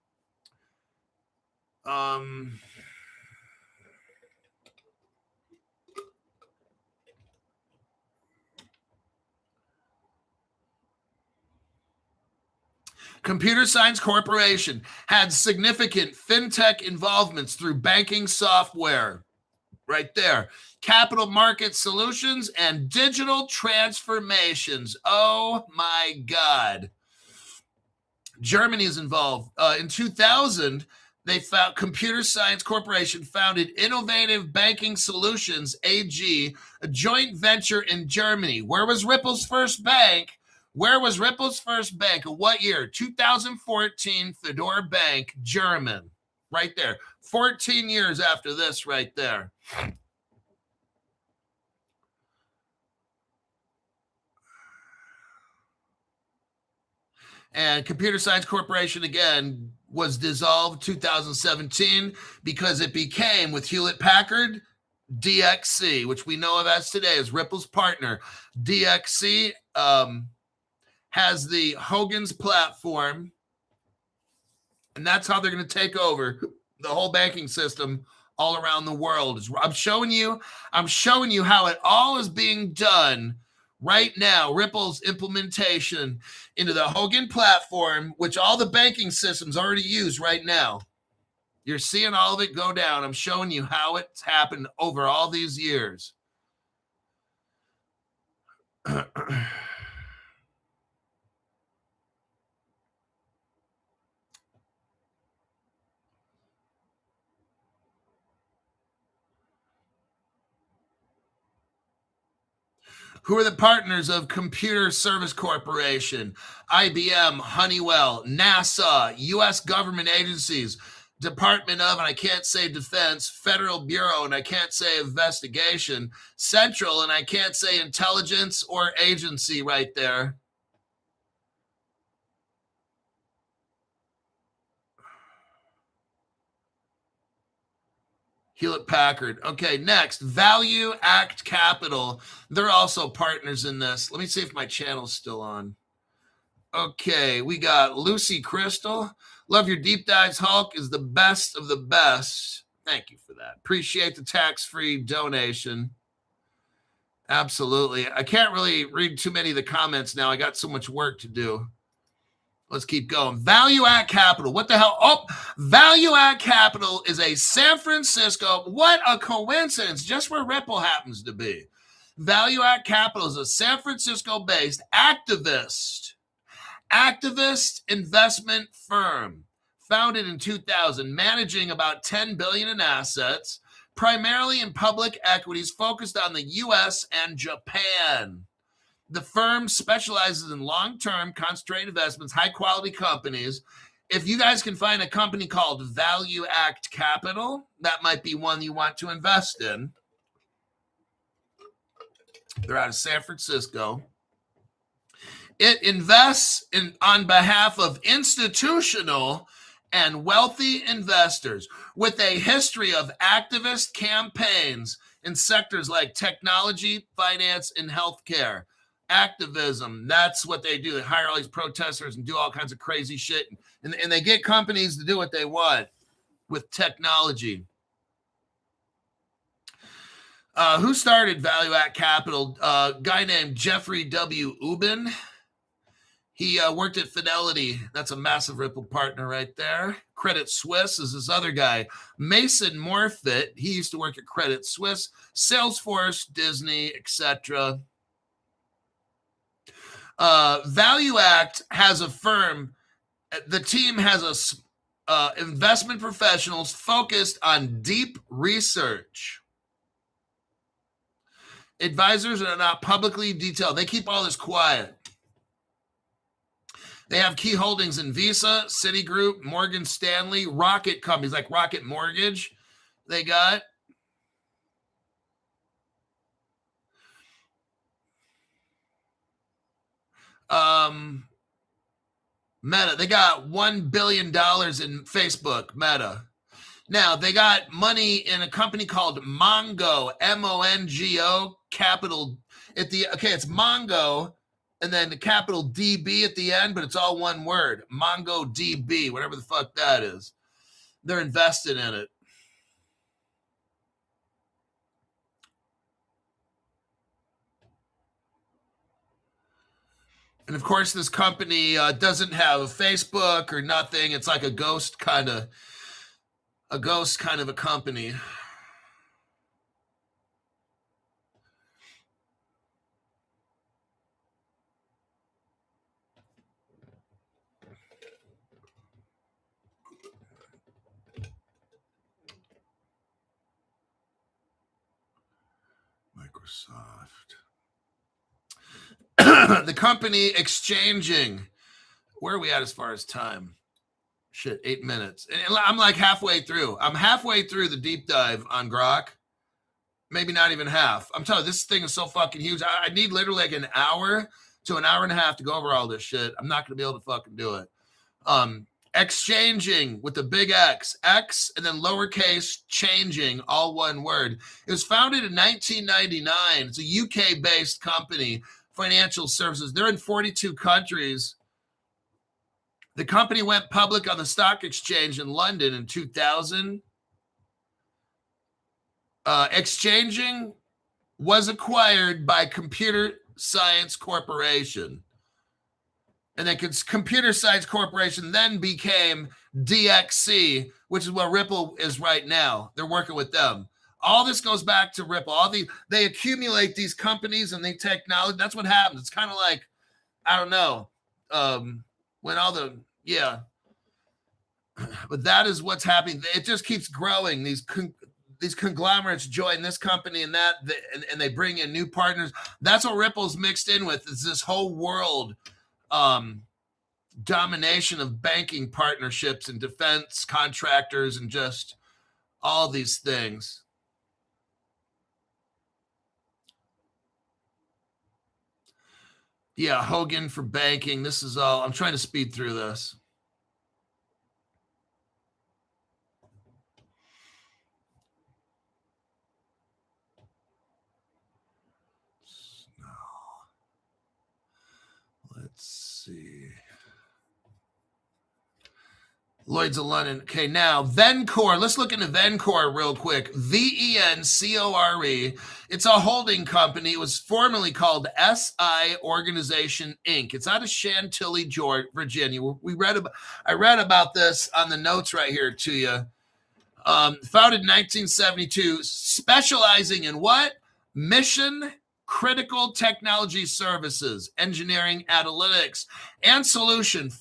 Computer Science Corporation had significant fintech involvements through banking software, right there, capital market solutions, and digital transformations. Oh my God. Germany is involved. In 2000, they found Computer Science Corporation founded Innovative Banking Solutions AG, a joint venture in Germany. Where was Ripple's first bank? Where was Ripple's first bank? What year? 2014, Fedor Bank, German. Right there. 14 years after this right there. And Computer Science Corporation, again, was dissolved 2017 because it became, with Hewlett-Packard, DXC, which we know of as today as Ripple's partner. DXC has the Hogan's platform, and that's how they're going to take over the whole banking system all around the world. I'm showing you how it all is being done right now. Ripple's implementation into the Hogan platform, which all the banking systems already use right now. You're seeing all of it go down. I'm showing you how it's happened over all these years. Who are the partners of Computer Service Corporation? IBM, Honeywell, NASA, U.S. government agencies, Department of, and I can't say Defense, Federal Bureau, and I can't say Investigation, Central, and I can't say Intelligence or Agency right there. Hewlett-Packard. Okay, next, Value Act Capital. They're also partners in this. Let me see if my channel's still on. Okay, we got Lucy Crystal. Love your deep dives, Hulk, is the best of the best. Thank you for that. Appreciate the tax-free donation. Absolutely. I can't really read too many of the comments now. I got so much work to do. Let's keep going. Value Act Capital. What the hell? Oh, Value Act Capital is a San Francisco. What a coincidence. Just where Ripple happens to be. Value Act Capital is a San Francisco-based activist investment firm founded in 2000, managing about $10 billion in assets, primarily in public equities focused on the U.S. and Japan. The firm specializes in long-term concentrated investments, high-quality companies, if you guys can find a company called Value Act Capital, that might be one you want to invest in. They're out of San Francisco. It invests on behalf of institutional and wealthy investors with a history of activist campaigns in sectors like technology, finance, and healthcare. Activism, that's what they do. They hire all these protesters and do all kinds of crazy shit. And they get companies to do what they want with technology. Who started Value Act Capital? A guy named Jeffrey W. Ubben. He worked at Fidelity. That's a massive Ripple partner right there. Credit Suisse is this other guy. Mason Morfitt. He used to work at Credit Suisse, Salesforce, Disney, etc. Value Act has a firm. The team has investment professionals focused on deep research. Advisors are not publicly detailed. They keep all this quiet. They have key holdings in Visa, Citigroup, Morgan Stanley, Rocket companies like Rocket Mortgage. They got Meta. They got $1 billion in Facebook, Meta. Now, they got money in a company called Mongo, M-O-N-G-O, capital. It's Mongo, and then the capital DB at the end, but it's all one word. MongoDB, whatever the fuck that is. They're invested in it. And of course, this company doesn't have a Facebook or nothing. It's like a ghost kind of a company. Microsoft. The company exchanging. Where are we at as far as time? Shit, 8 minutes. And I'm like halfway through. I'm halfway through the deep dive on Grok. Maybe not even half. I'm telling you, this thing is so fucking huge. I need literally like an hour to an hour and a half to go over all this shit. I'm not going to be able to fucking do it. Exchanging with the big X, and then lowercase changing, all one word. It was founded in 1999. It's a UK-based company, financial services. They're in 42 countries. The company went public on the stock exchange in London in 2000. Exchanging was acquired by Computer Science Corporation. And then Computer Science Corporation then became DXC, which is what Ripple is right now. They're working with them. All this goes back to Ripple. They accumulate these companies and they technology. That's what happens. It's kind of like, I don't know, when all the, yeah. But that is what's happening. It just keeps growing. These conglomerates join this company and that, and they bring in new partners. That's what Ripple's mixed in with, is this whole world domination of banking partnerships and defense contractors and just all these things. Yeah, Hogan for banking. This is all. I'm trying to speed through this. Let's see. Lloyd's of London. Okay, now Vencore. Let's look into Vencore real quick. VENCORE. It's a holding company. It was formerly called SI Organization Inc. It's out of Chantilly, Virginia. I read about this on the notes right here to you. Founded in 1972, specializing in what? Mission critical technology services, engineering, analytics, and solution.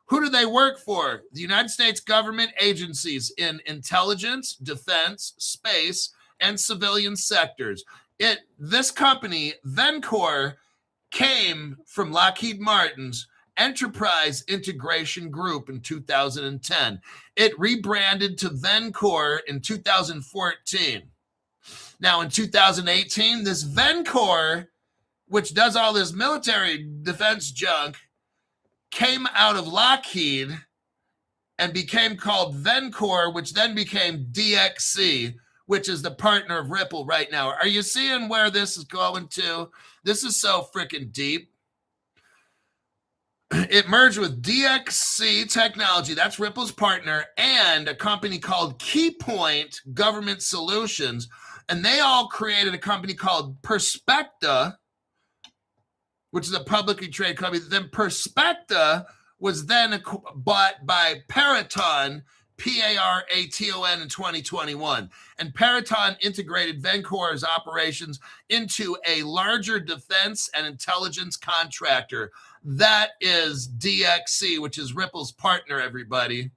Who do they work for? The United States government agencies in intelligence, defense, space, and civilian sectors. This company, Vencore, came from Lockheed Martin's Enterprise Integration Group in 2010. It rebranded to Vencor in 2014. Now, in 2018, this Vencor, which does all this military defense junk, came out of Lockheed and became called Vencor, which then became DXC, which is the partner of Ripple right now. Are you seeing where this is going to? This is so freaking deep. It merged with DXC Technology, that's Ripple's partner, and a company called Keypoint Government Solutions. And they all created a company called Perspecta, which is a publicly traded company. Then Perspecta was then bought by Peraton, P-A-R-A-T-O-N, in 2021. And Peraton integrated Vencor's operations into a larger defense and intelligence contractor. That is DXC, which is Ripple's partner, everybody.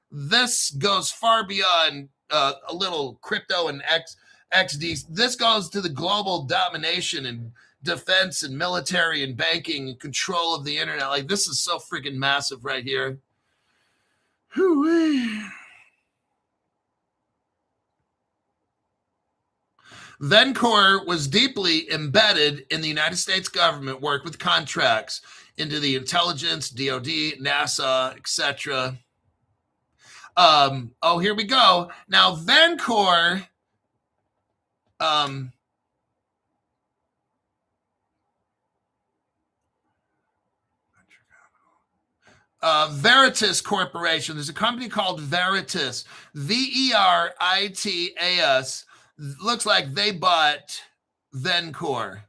This goes far beyond a little crypto and XD. This goes to the global domination and defense and military and banking and control of the internet. Like, this is so freaking massive right here. Hoo-wee. Vencor was deeply embedded in the United States government, worked with contracts into the intelligence, DOD, NASA, etc. Oh, here we go. Now, Vencor, Veritas Corporation. There's a company called Veritas, Veritas. Looks like they bought Vencor.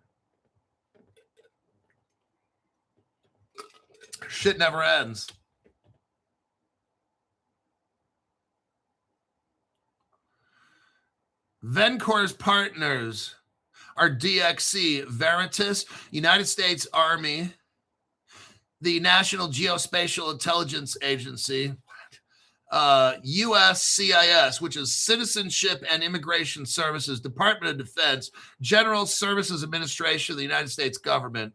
Shit never ends. Vencor's partners are DXC, Veritas, United States Army, the National Geospatial Intelligence Agency, USCIS, which is Citizenship and Immigration Services, Department of Defense, General Services Administration of the United States government.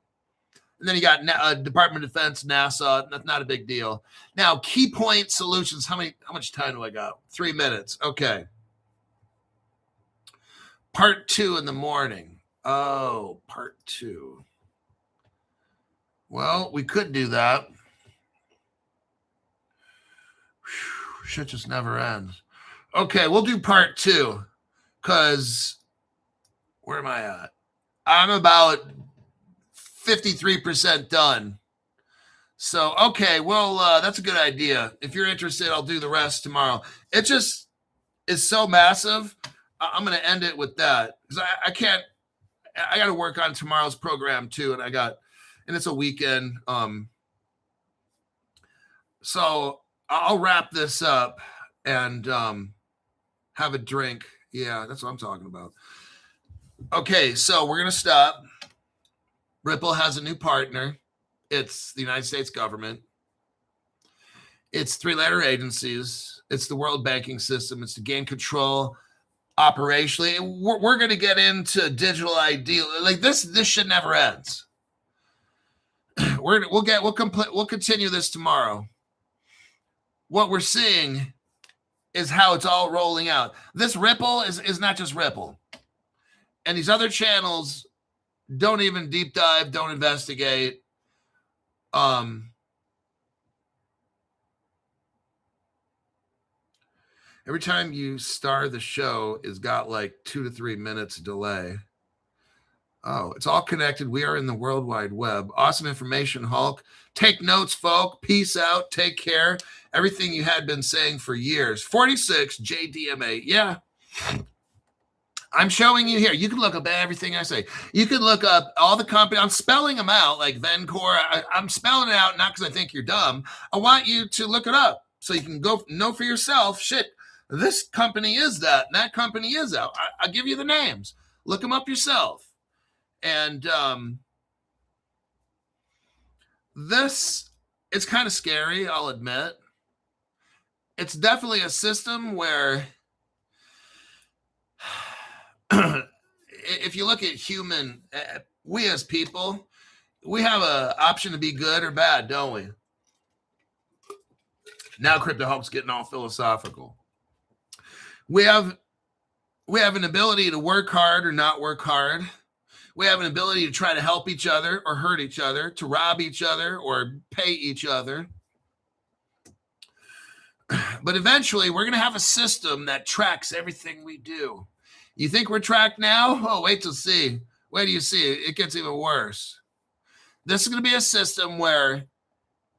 And then you got Department of Defense, NASA. That's not a big deal. Now, Keypoint Solutions. How much time do I got? 3 minutes. Okay. Part 2 in the morning. Oh, part 2. Well, we could do that. Whew, shit just never ends. Okay, we'll do part 2. Because where am I at? I'm about 53% done. So, okay, well, that's a good idea. If you're interested, I'll do the rest tomorrow. It just is so massive. I'm going to end it with that. Because I can't, I got to work on tomorrow's program too. And it's a weekend. So I'll wrap this up and have a drink. Yeah, that's what I'm talking about. Okay, so we're going to stop. Ripple has a new partner. It's the United States government. It's 3-letter agencies. It's the world banking system. It's to gain control operationally. We're going to get into digital ID. Like this shit never ends. We'll continue this tomorrow. What we're seeing is how it's all rolling out. This Ripple is not just Ripple. And these other channels don't even deep dive, don't investigate. Every time you start the show, it's got like 2 to 3 minutes delay. Oh, it's all connected. We are in the World Wide Web. Awesome information, Hulk. Take notes, folk. Peace out. Take care. Everything you had been saying for years. 46 JDMA. Yeah. I'm showing you here. You can look up everything I say. You can look up all the company. I'm spelling them out like Vencor. I'm spelling it out not because I think you're dumb. I want you to look it up so you can go know for yourself. Shit, this company is that, and that company is that. I'll give you the names. Look them up yourself. And this, it's kind of scary, I'll admit. It's definitely a system where if you look at we as people, we have an option to be good or bad, don't we? Now Crypto Hulk's getting all philosophical. We have an ability to work hard or not work hard. We have an ability to try to help each other or hurt each other, to rob each other or pay each other. But eventually, we're going to have a system that tracks everything we do. You think we're tracked now? Oh, wait till see. Wait till you see it. It gets even worse. This is going to be a system where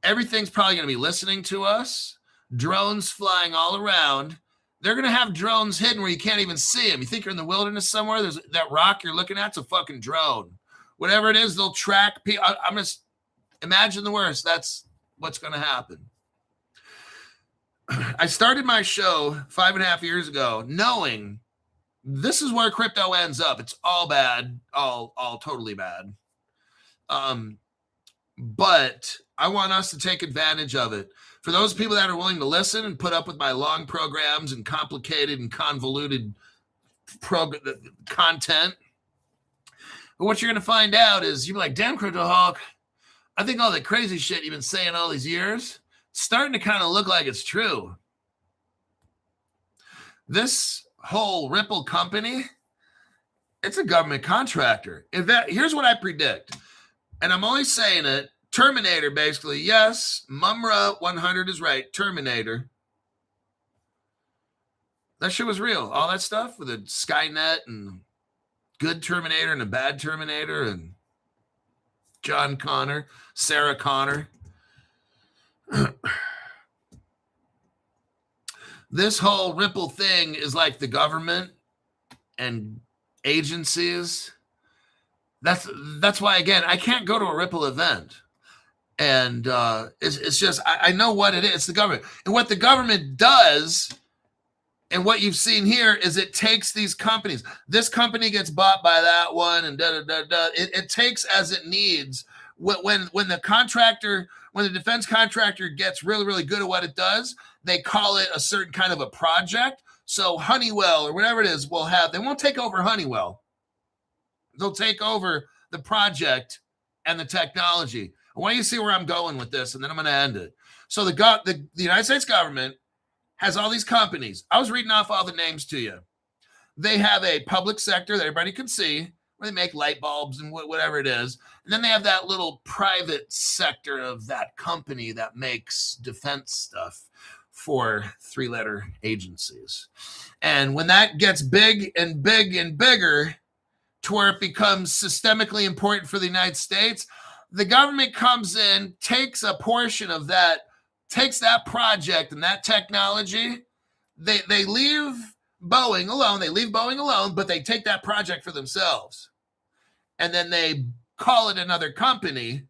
everything's probably going to be listening to us. Drones flying all around. They're going to have drones hidden where you can't even see them. You think you're in the wilderness somewhere? There's that rock you're looking at. It's a fucking drone. Whatever it is, they'll track people. I'm just imagine the worst. That's what's going to happen. I started my show 5.5 years ago knowing this is where crypto ends up. It's all bad, all totally bad. But I want us to take advantage of it. For those people that are willing to listen and put up with my long programs and complicated and convoluted content, but what you're going to find out is you'll be like, damn, Crypto Hulk, I think all the crazy shit you've been saying all these years, starting to kind of look like it's true. This whole Ripple company, it's a government contractor. Here's what I predict, and I'm only saying it, Terminator, basically. Yes, Mumra 100 is right. Terminator. That shit was real. All that stuff with the Skynet and good Terminator and a bad Terminator and John Connor, Sarah Connor. This whole Ripple thing is like the government and agencies. That's why, again, I can't go to a Ripple event. And it's just, I know what it is. It's the government. And what the government does, and what you've seen here, is it takes these companies. This company gets bought by that one, and da-da-da-da. It takes as it needs. When the defense contractor gets really, really good at what it does, they call it a certain kind of a project. So Honeywell or whatever it is they won't take over Honeywell. They'll take over the project and the technology. I want you to see where I'm going with this, and then I'm going to end it. So the United States government has all these companies. I was reading off all the names to you. They have a public sector that everybody can see, where they make light bulbs and whatever it is. And then they have that little private sector of that company that makes defense stuff for 3-letter agencies. And when that gets big and big and bigger to where it becomes systemically important for the United States, the government comes in, takes a portion of that, takes that project and that technology. They leave Boeing alone, but they take that project for themselves. And then they call it another company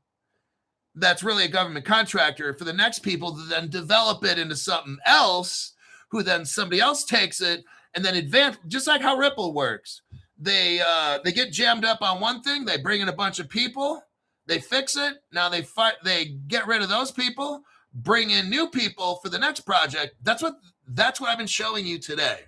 that's really a government contractor for the next people to then develop it into something else, who then somebody else takes it and then advance, just like how Ripple works. They get jammed up on one thing, they bring in a bunch of people, they fix it. Now they get rid of those people, bring in new people for the next project. That's what I've been showing you today.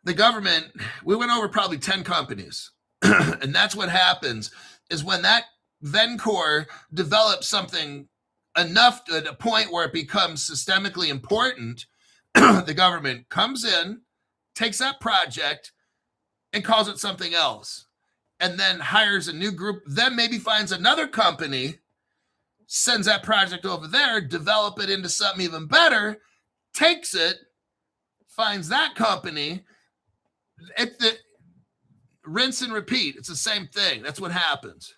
The government, we went over probably 10 companies. And that's what happens is when that Vencor develops something enough to a point where it becomes systemically important, the government comes in, takes that project and calls it something else, and then hires a new group, then maybe finds another company, sends that project over there, develop it into something even better, takes it, finds that company. Rinse and repeat. It's the same thing. That's what happens.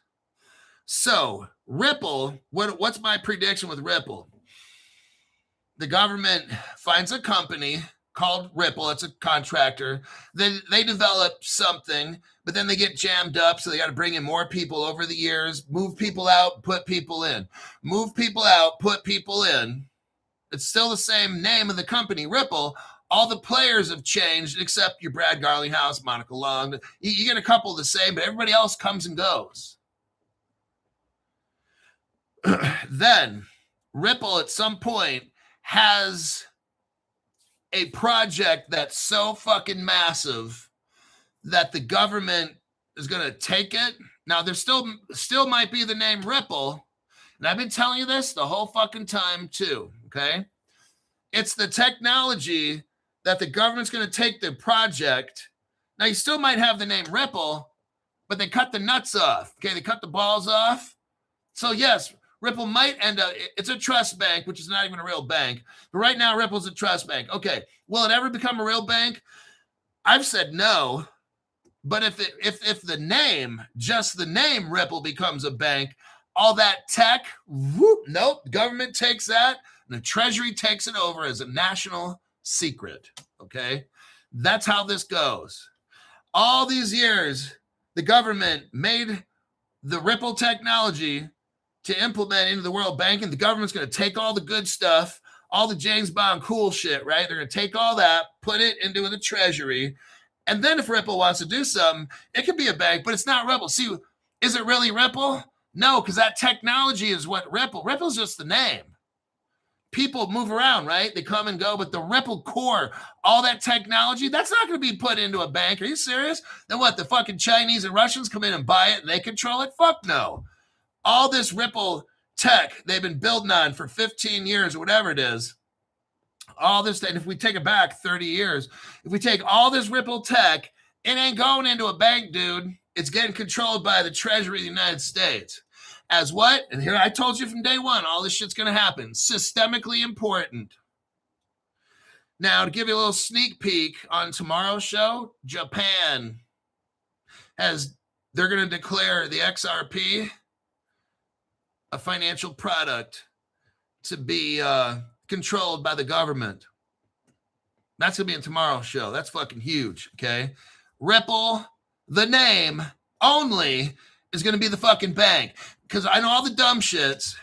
So Ripple, what's my prediction with Ripple? The government finds a company called Ripple. It's a contractor. Then they develop something, but then they get jammed up. So they got to bring in more people over the years, move people out, put people in, move people out, put people in. It's still the same name of the company, Ripple. All the players have changed except your Brad Garlinghouse, Monica Long. You get a couple the same, but everybody else comes and goes. Then Ripple at some point has a project that's so fucking massive that the government is going to take it. Now, there still might be the name Ripple, and I've been telling you this the whole fucking time too, okay? It's the technology that the government's going to take the project. Now, you still might have the name Ripple, but they cut the nuts off, okay? They cut the balls off. So, yes, Ripple might end up, it's a trust bank, which is not even a real bank. But right now, Ripple's a trust bank. Okay, will it ever become a real bank? I've said no. But if the name, just the name Ripple becomes a bank, all that tech, whoop, nope, government takes that and the Treasury takes it over as a national secret, okay? That's how this goes. All these years, the government made the Ripple technology to implement into the world banking. The government's going to take all the good stuff, all the James Bond cool shit, right? They're going to take all that, put it into the Treasury. And then if Ripple wants to do something, it could be a bank, but it's not Ripple. See, is it really Ripple? No, because that technology is what Ripple. Ripple's just the name. People move around, right? They come and go, but the Ripple core, all that technology, that's not going to be put into a bank. Are you serious? Then what, the fucking Chinese and Russians come in and buy it and they control it? Fuck no. All this Ripple tech they've been building on for 15 years or whatever it is, all this, and if we take it back 30 years, if we take all this Ripple tech, it ain't going into a bank, dude. It's getting controlled by the Treasury of the United States. As what? And here I told you from day one, all this shit's going to happen. Systemically important. Now, to give you a little sneak peek on tomorrow's show, Japan they're going to declare the XRP a financial product to be controlled by the government. That's going to be in tomorrow's show. That's fucking huge, okay? Ripple, the name only, is going to be the fucking bank. Because I know all the dumb shits,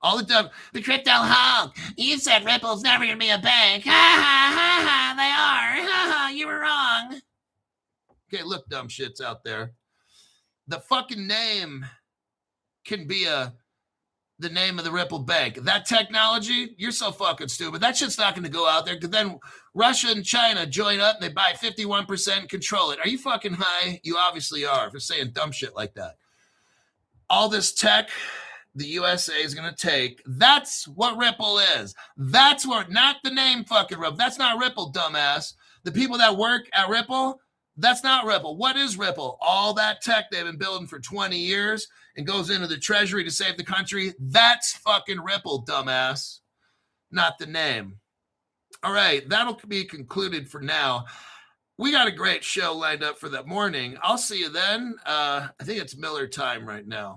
the crypto hog, you said Ripple's never going to be a bank. Ha, ha, ha, ha, they are. Ha, ha, you were wrong. Okay, look, dumb shits out there. The fucking name can be the name of the Ripple bank. That technology, you're so fucking stupid. That shit's not going to go out there because then Russia and China join up and they buy 51% and control it. Are you fucking high? You obviously are for saying dumb shit like that. All this tech the USA is going to take, that's what Ripple is. That's what, not the name fucking Ripple. That's not Ripple, dumbass. The people that work at Ripple, that's not Ripple. What is Ripple? All that tech they've been building for 20 years and goes into the Treasury to save the country. That's fucking Ripple, dumbass. Not the name. All right, that'll be concluded for now. We got a great show lined up for that morning. I'll see you then. I think it's Miller time right now.